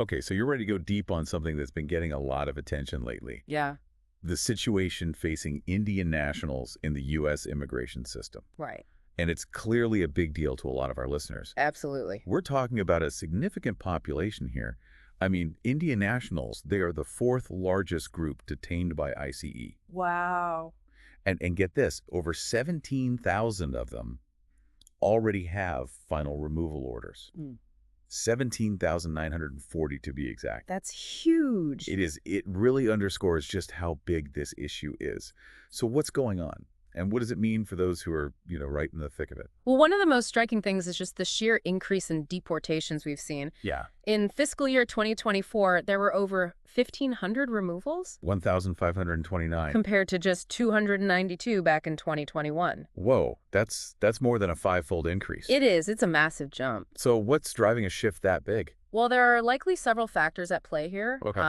Okay, so you're ready to go deep on something that's been getting a lot of attention lately. Yeah, The situation facing Indian nationals in the U.S. immigration system. right. And it's clearly a big deal to a lot of our listeners. Absolutely. We're talking about a significant population here. I mean, Indian nationals, they are the fourth largest group detained by ICE. Wow. And get this, over 17,000 of them already have final removal orders. Mm. 17,940 to be exact. That's huge. It really underscores just how big this issue is. So what's going on? And what does it mean for those who are, right in the thick of it? Well, one of the most striking things is just the sheer increase in deportations we've seen. Yeah. In fiscal year 2024, there were over 1,500 removals 1,529. compared to just 292 back in 2021. Whoa, that's more than a five-fold increase. It is. It's a massive jump. So what's driving a shift that big? Well, there are likely several factors at play here. Okay.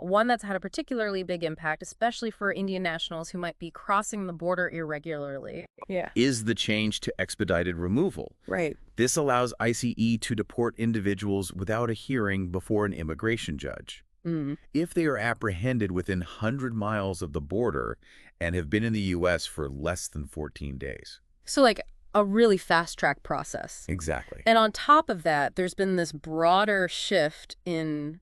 One that's had a particularly big impact, especially for Indian nationals who might be crossing the border irregularly. Yeah. Is the change to expedited removal. Right. This allows ICE to deport individuals without a hearing before an immigration judge. Mm. If they are apprehended within 100 miles of the border and have been in the U.S. for less than 14 days. So, like, a really fast-track process. Exactly. And on top of that, there's been this broader shift in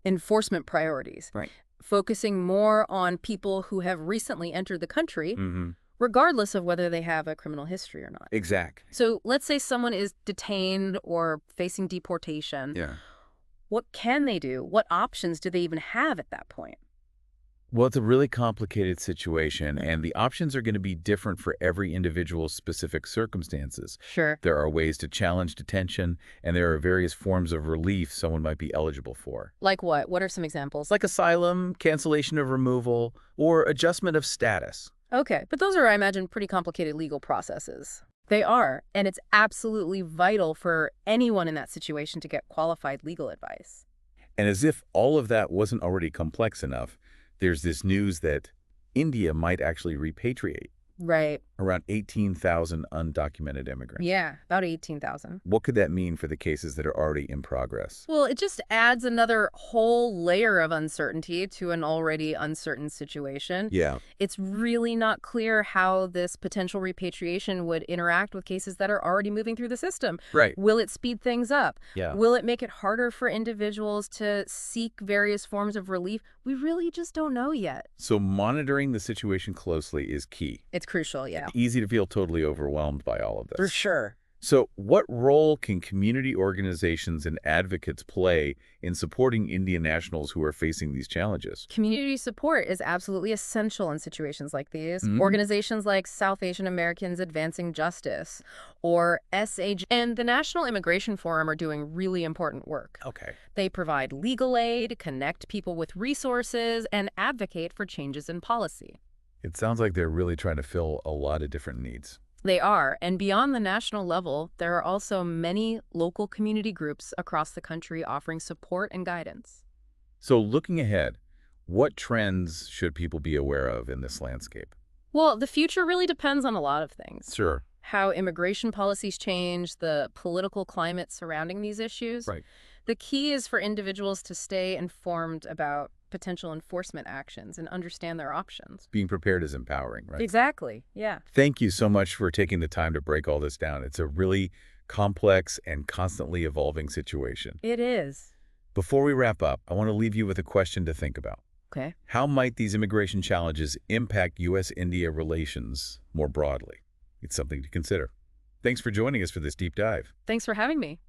enforcement priorities. Right. Focusing more on people who have recently entered the country, regardless of whether they have a criminal history or not. Exact. So let's say someone is detained or facing deportation. Yeah. What can they do? What options do they even have at that point? Well, it's a really complicated situation, and the options are going to be different for every individual's specific circumstances. Sure. There are ways to challenge detention, and there are various forms of relief someone might be eligible for. Like what? What are some examples? Like asylum, cancellation of removal, or adjustment of status. Okay, but those are, I imagine, pretty complicated legal processes. They are, and it's absolutely vital for anyone in that situation to get qualified legal advice. And as if all of that wasn't already complex enough, there's this news that India might actually repatriate Right. around 18,000 undocumented immigrants. Yeah, about 18,000. What could that mean for the cases that are already in progress? Well, it just adds another whole layer of uncertainty to an already uncertain situation. Yeah. It's really not clear how this potential repatriation would interact with cases that are already moving through the system. Right. Will it speed things up? Yeah. Will it make it harder for individuals to seek various forms of relief? We really just don't know yet. So monitoring the situation closely is key. It's crucial, yeah. Easy to feel totally overwhelmed by all of this. For sure. So what role can community organizations and advocates play in supporting Indian nationals who are facing these challenges? Community support is absolutely essential in situations like these. Organizations like South Asian Americans Advancing Justice or SAG and the National Immigration Forum are doing really important work. Okay. They provide legal aid, connect people with resources, and advocate for changes in policy. It sounds like they're really trying to fill a lot of different needs. They are, and beyond the national level, there are also many local community groups across the country offering support and guidance. So looking ahead, what trends should people be aware of in this landscape? Well, the future really depends on a lot of things. Sure. How immigration policies change, the political climate surrounding these issues. Right. The key is for individuals to stay informed about potential enforcement actions and understand their options. Being prepared is empowering, right? Exactly, yeah. Thank you so much for taking the time to break all this down. It's a really complex and constantly evolving situation. It is. Before we wrap up, I want to leave you with a question to think about. Okay. How might these immigration challenges impact U.S.-India relations more broadly? It's something to consider. Thanks for joining us for this deep dive. Thanks for having me.